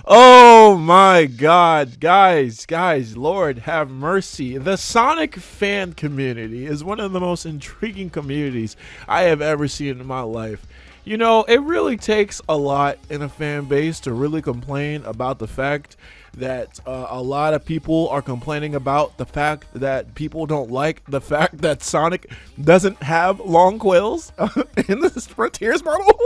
Oh my god, guys, Lord have mercy. The Sonic fan community is one of the most intriguing communities I have ever seen in my life. You know, it really takes a lot in a fan base to really complain about the fact that a lot of people are complaining about the fact that people don't like the fact that Sonic doesn't have long quills in this Frontiers model.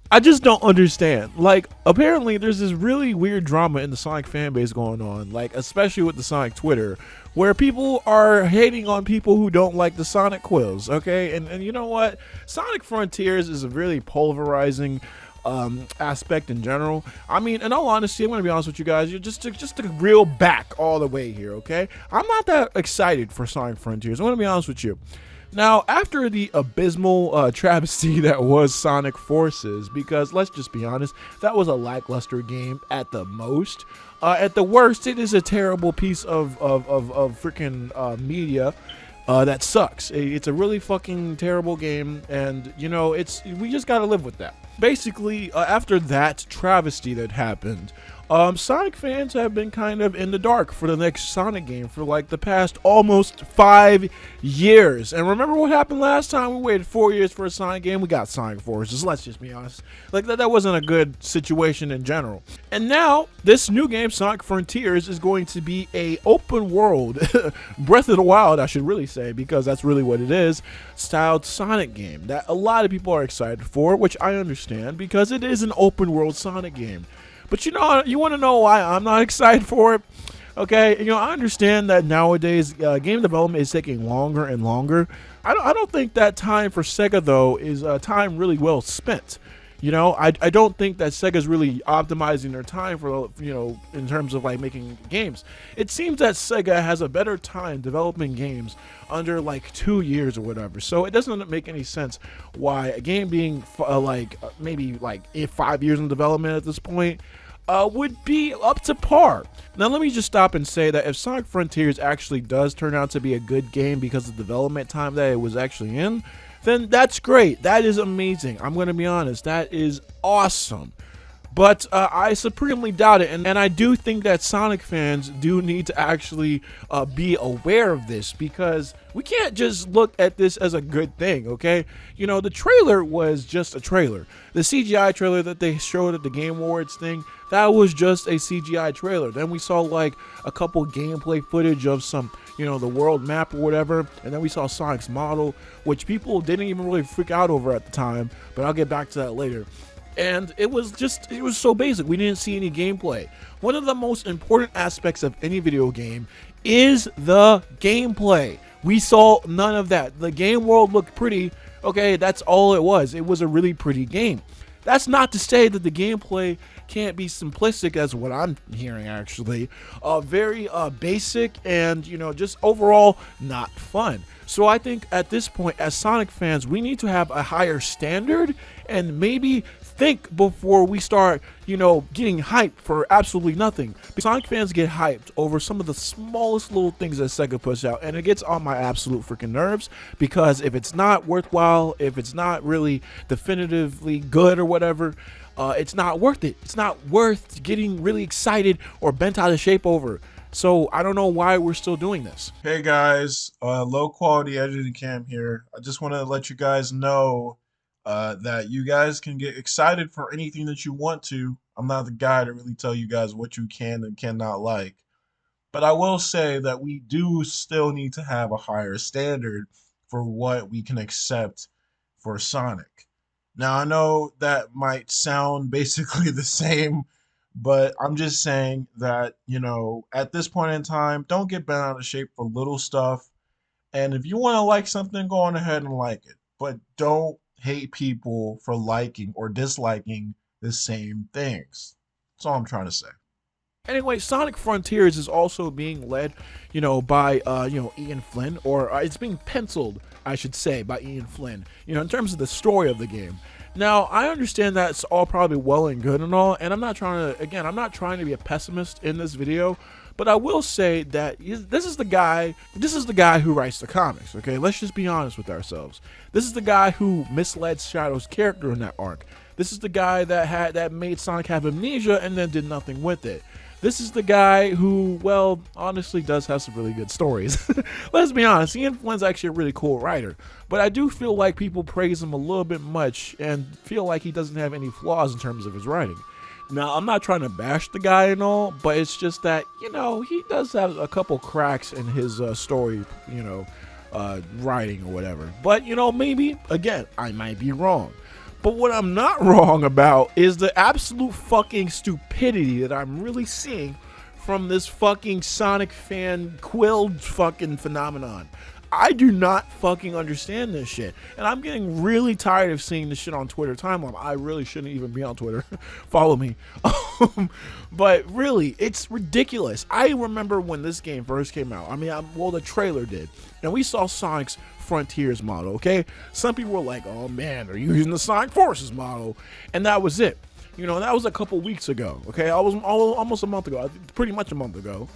I just don't understand. Like, apparently, there's this really weird drama in the Sonic fan base going on, like, especially with the Sonic Twitter, where people are hating on people who don't like the Sonic quills, okay? And you know what? Sonic Frontiers is a really pulverizing aspect in general. I mean, in all honesty, I'm gonna be honest with you guys. You're just to reel back all the way here, okay? I'm not that excited for Sonic Frontiers. I'm gonna be honest with you. Now, after the abysmal travesty that was Sonic Forces, because let's just be honest, that was a lackluster game at the most. At the worst, it is a terrible piece of freaking media that sucks. It's a really fucking terrible game, and you know, we just gotta live with that. Basically, after that travesty that happened, Sonic fans have been kind of in the dark for the next Sonic game for like the past almost 5 years. And remember what happened last time? We waited 4 years for a Sonic game. We got Sonic Forces. Let's just be honest. Like that wasn't a good situation in general. And now this new game, Sonic Frontiers, is going to be a open world, Breath of the Wild, I should really say, because that's really what it is, styled Sonic game that a lot of people are excited for, which I understand because it is an open world Sonic game. But you know, you want to know why I'm not excited for it? Okay, you know, I understand that nowadays game development is taking longer and longer. I don't think that time for Sega, though, is time really well spent. You know, I don't think that Sega's really optimizing their time for, you know, in terms of like making games. It seems that Sega has a better time developing games under like 2 years or whatever. So it doesn't make any sense why a game being maybe like 5 years in development at this point would be up to par. Now let me just stop and say that if Sonic Frontiers actually does turn out to be a good game because of the development time that it was actually in, then that's great. That is amazing. I'm going to be honest. That is awesome. But I supremely doubt it. And I do think that Sonic fans do need to actually be aware of this, because we can't just look at this as a good thing, okay? You know, the trailer was just a trailer. The CGI trailer that they showed at the Game Awards thing, that was just a CGI trailer. Then we saw like a couple gameplay footage of some, you know, the world map or whatever. And then we saw Sonic's model, which people didn't even really freak out over at the time. But I'll get back to that later. And it was so basic. We didn't see any gameplay. One of the most important aspects of any video game is the gameplay. We saw none of that. The game world looked pretty. Okay, that's all it was. It was a really pretty game. That's not to say that the gameplay can't be simplistic, as what I'm hearing actually. Very basic and, you know, just overall not fun. So I think at this point, as Sonic fans, we need to have a higher standard and maybe think before we start, you know, getting hyped for absolutely nothing. Sonic fans get hyped over some of the smallest little things that Sega puts out, and it gets on my absolute freaking nerves, because if it's not worthwhile, if it's not really definitively good or whatever, it's not worth it. It's not worth getting really excited or bent out of shape over. So I don't know why we're still doing this. Hey guys, low quality editing cam here. I just want to let you guys know that you guys can get excited for anything that you want to. I'm not the guy to really tell you guys what you can and cannot like. But I will say that we do still need to have a higher standard for what we can accept for Sonic. Now, I know that might sound basically the same, but I'm just saying that, you know, at this point in time, don't get bent out of shape for little stuff. And if you want to like something, go on ahead and like it. But don't hate people for liking or disliking the same things. That's all I'm trying to say. Anyway, Sonic Frontiers is also being led, you know, by, Ian Flynn, or it's being penciled, I should say, by Ian Flynn, you know, in terms of the story of the game. Now, I understand that's all probably well and good and all, and I'm not trying to be a pessimist in this video, but I will say that this is the guy who writes the comics, okay? Let's just be honest with ourselves. This is the guy who misled Shadow's character in that arc. This is the guy that made Sonic have amnesia and then did nothing with it. This is the guy who, well, honestly does have some really good stories. Let's be honest, Ian Flynn's actually a really cool writer, but I do feel like people praise him a little bit much and feel like he doesn't have any flaws in terms of his writing. Now, I'm not trying to bash the guy and all, but it's just that, he does have a couple cracks in his story, writing or whatever. But, maybe, again, I might be wrong. But what I'm not wrong about is the absolute fucking stupidity that I'm really seeing from this fucking Sonic fan quill fucking phenomenon. I do not fucking understand this shit. And I'm getting really tired of seeing this shit on Twitter timeline. I really shouldn't even be on Twitter. Follow me. But really, it's ridiculous. I remember when this game first came out. The trailer did. And we saw Sonic's Frontiers model, okay? Some people were like, oh man, they're using the Sonic Forces model. And that was it. That was a couple weeks ago, okay? I was almost a month ago, pretty much a month ago.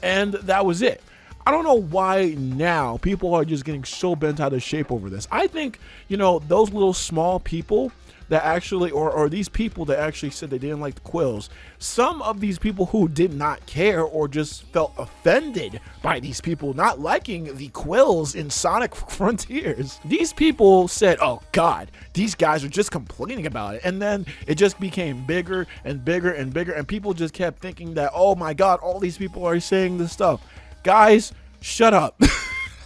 And that was it. I don't know why now people are just getting so bent out of shape over this. I think, those little small people that actually, or these people that actually said they didn't like the quills, some of these people who did not care or just felt offended by these people not liking the quills in Sonic Frontiers, these people said, oh God, these guys are just complaining about it. And then it just became bigger and bigger and bigger. And people just kept thinking that, oh my God, all these people are saying this stuff. Guys, shut up.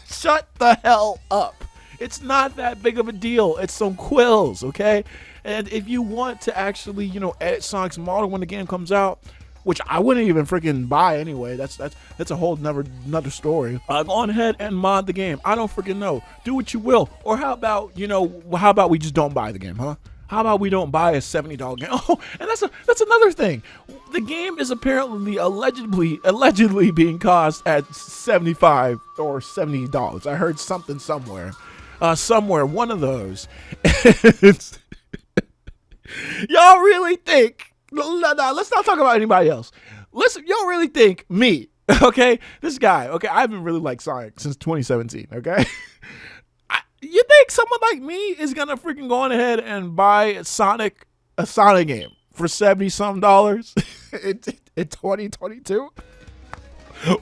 Shut the hell up. It's not that big of a deal. It's some quills, okay? And if you want to actually, edit Sonic's model when the game comes out, which I wouldn't even freaking buy anyway. That's a whole another story. Go on ahead and mod the game. I don't freaking know. Do what you will. Or how about we just don't buy the game, huh? How about we don't buy a $70 game? Oh, and that's another thing. The game is apparently allegedly being cost at $75 or $70. I heard something somewhere, one of those. Y'all really think? No, let's not talk about anybody else. Listen, y'all really think me? Okay, this guy. Okay, I haven't really liked Sonic since 2017. Okay. You think someone like me is gonna freaking go on ahead and buy a Sonic game for $70-some in 2022?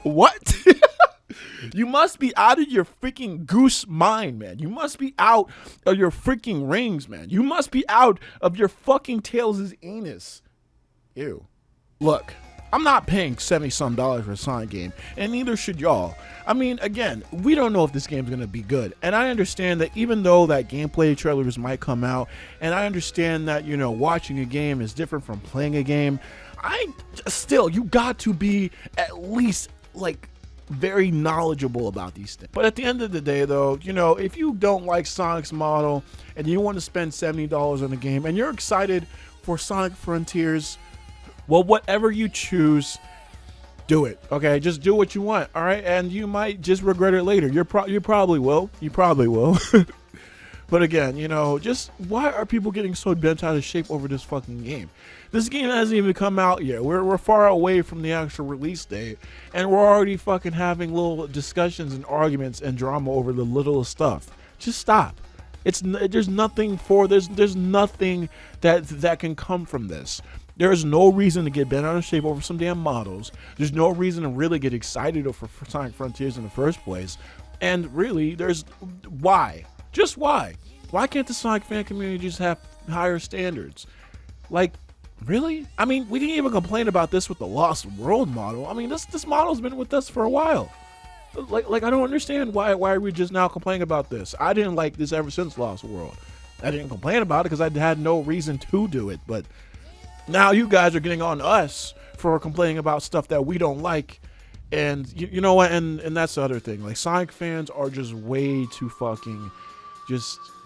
What? You must be out of your freaking goose mind, man. You must be out of your freaking rings, man. You must be out of your fucking Tails' anus. Ew. Look, I'm not paying $70-some for a Sonic game, and neither should y'all. Again, we don't know if this game's gonna be good, and I understand that even though that gameplay trailers might come out, and I understand that, watching a game is different from playing a game, you got to be at least, very knowledgeable about these things. But at the end of the day, though, if you don't like Sonic's model, and you want to spend $70 on a game, and you're excited for Sonic Frontiers, well, whatever you choose, do it. Okay, just do what you want. All right, and you might just regret it later. You probably will. You probably will. But again, just why are people getting so bent out of shape over this fucking game? This game hasn't even come out yet. We're far away from the actual release date, and we're already fucking having little discussions and arguments and drama over the littlest stuff. Just stop. There's nothing that can come from this. There is no reason to get bent out of shape over some damn models. There's no reason to really get excited over Sonic Frontiers in the first place. And really, why? Just why? Why can't the Sonic fan community just have higher standards? Really? We didn't even complain about this with the Lost World model. This model's been with us for a while. I don't understand why are we just now complaining about this? I didn't like this ever since Lost World. I didn't complain about it because I had no reason to do it, but now you guys are getting on us for complaining about stuff that we don't like. And you know what? And that's the other thing. Sonic fans are just way too fucking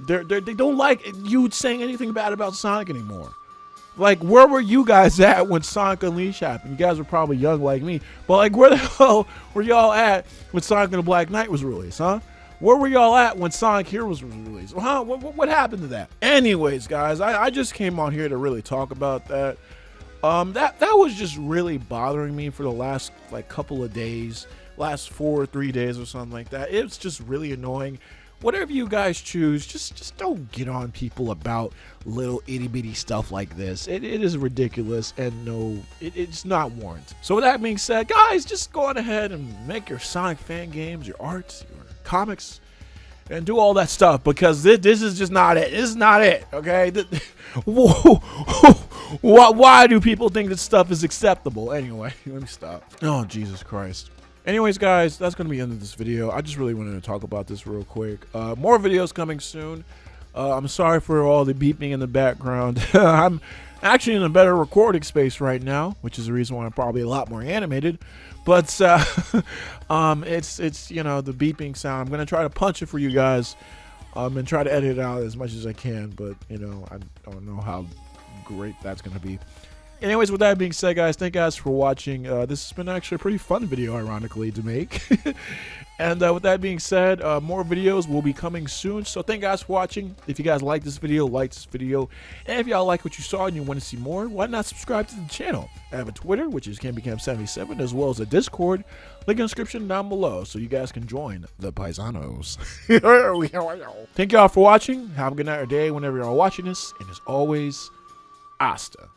they don't like you saying anything bad about Sonic anymore. Where were you guys at when Sonic Unleashed happened? You guys were probably young like me, but where the hell were y'all at when Sonic and the Black Knight was released, huh? Where were y'all at when Sonic Heroes was released? Huh? What happened to that? Anyways, guys, I just came on here to really talk about that. That was just really bothering me for the last couple of days, last 3 days or something like that. It's just really annoying whatever you guys choose, just don't get on people about little itty bitty stuff like this. It is ridiculous, and no, it's not warranted. So with that being said, guys, just go on ahead and make your Sonic fan games, your art, your comics, and do all that stuff, because this is just not it. This is not it, okay? Why do people think this stuff is acceptable? Anyway, let me stop. Oh, Jesus Christ. Anyways, guys, that's going to be the end of this video. I just really wanted to talk about this real quick. More videos coming soon. I'm sorry for all the beeping in the background. I'm actually in a better recording space right now, which is the reason why I'm probably a lot more animated. But it's you know, the beeping sound. I'm going to try to punch it for you guys and try to edit it out as much as I can. But, you know, I don't know how great that's going to be. Anyways, with that being said, guys, thank you guys for watching. This has been actually a pretty fun video, ironically, to make. And with that being said, more videos will be coming soon. So thank you guys for watching. If you guys like this video, like this video. And if y'all like what you saw and you want to see more, why not subscribe to the channel? I have a Twitter, which is KamyKam77, as well as a Discord. Link in the description down below so you guys can join the Paisanos. Thank y'all for watching. Have a good night or day whenever y'all watching this. And as always, hasta